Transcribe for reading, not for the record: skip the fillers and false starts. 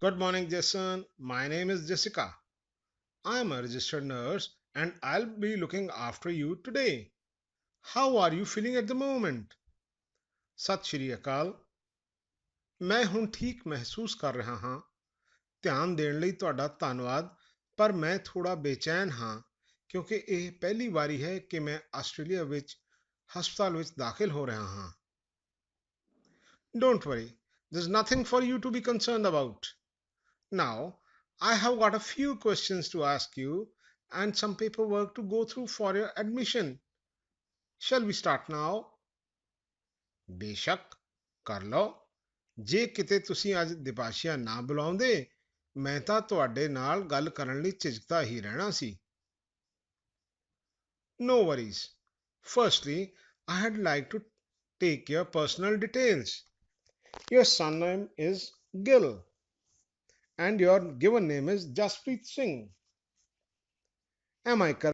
Good morning, Jason. My name is Jessica. I am a registered nurse and I'll be looking after you today. How are you feeling at the moment? ਸਤਿ ਸ਼੍ਰੀ ਅਕਾਲ। ਮੈਂ ਹੁਣ ਠੀਕ ਮਹਿਸੂਸ ਕਰ ਰਿਹਾ ਹਾਂ। ਧਿਆਨ ਦੇਣ ਲਈ ਤੁਹਾਡਾ ਧੰਨਵਾਦ, ਪਰ ਮੈਂ ਥੋੜਾ ਬੇਚੈਨ ਹਾਂ ਕਿਉਂਕਿ ਇਹ ਪਹਿਲੀ ਵਾਰੀ ਹੈ ਕਿ ਮੈਂ ਆਸਟ੍ਰੇਲੀਆ ਵਿੱਚ ਹਸਪਤਾਲ ਵਿੱਚ ਦਾਖਲ ਹੋ ਰਿਹਾ ਹਾਂ। Don't worry, there's nothing for you to be concerned about. Now, I have got a few questions to ask you and some paperwork to go through for your admission. Shall we start now? ਬੇਸ਼ੱਕ ਕਰ ਲਓ। ਜੇ ਕਿਤੇ ਤੁਸੀਂ ਅੱਜ ਦਿਪਾਸ਼ੀਆ ਨਾ ਬੁਲਾਉਂਦੇ ਮੈਂ ਤਾਂ ਤੁਹਾਡੇ ਨਾਲ ਗੱਲ ਕਰਨ ਲਈ ਝਿਜਕਦਾ ਹੀ ਰਹਿਣਾ ਸੀ। No worries. Firstly, I'd like to take your personal details. Your surname is Gill and your given name is Jaspreet Singh. Am I correct?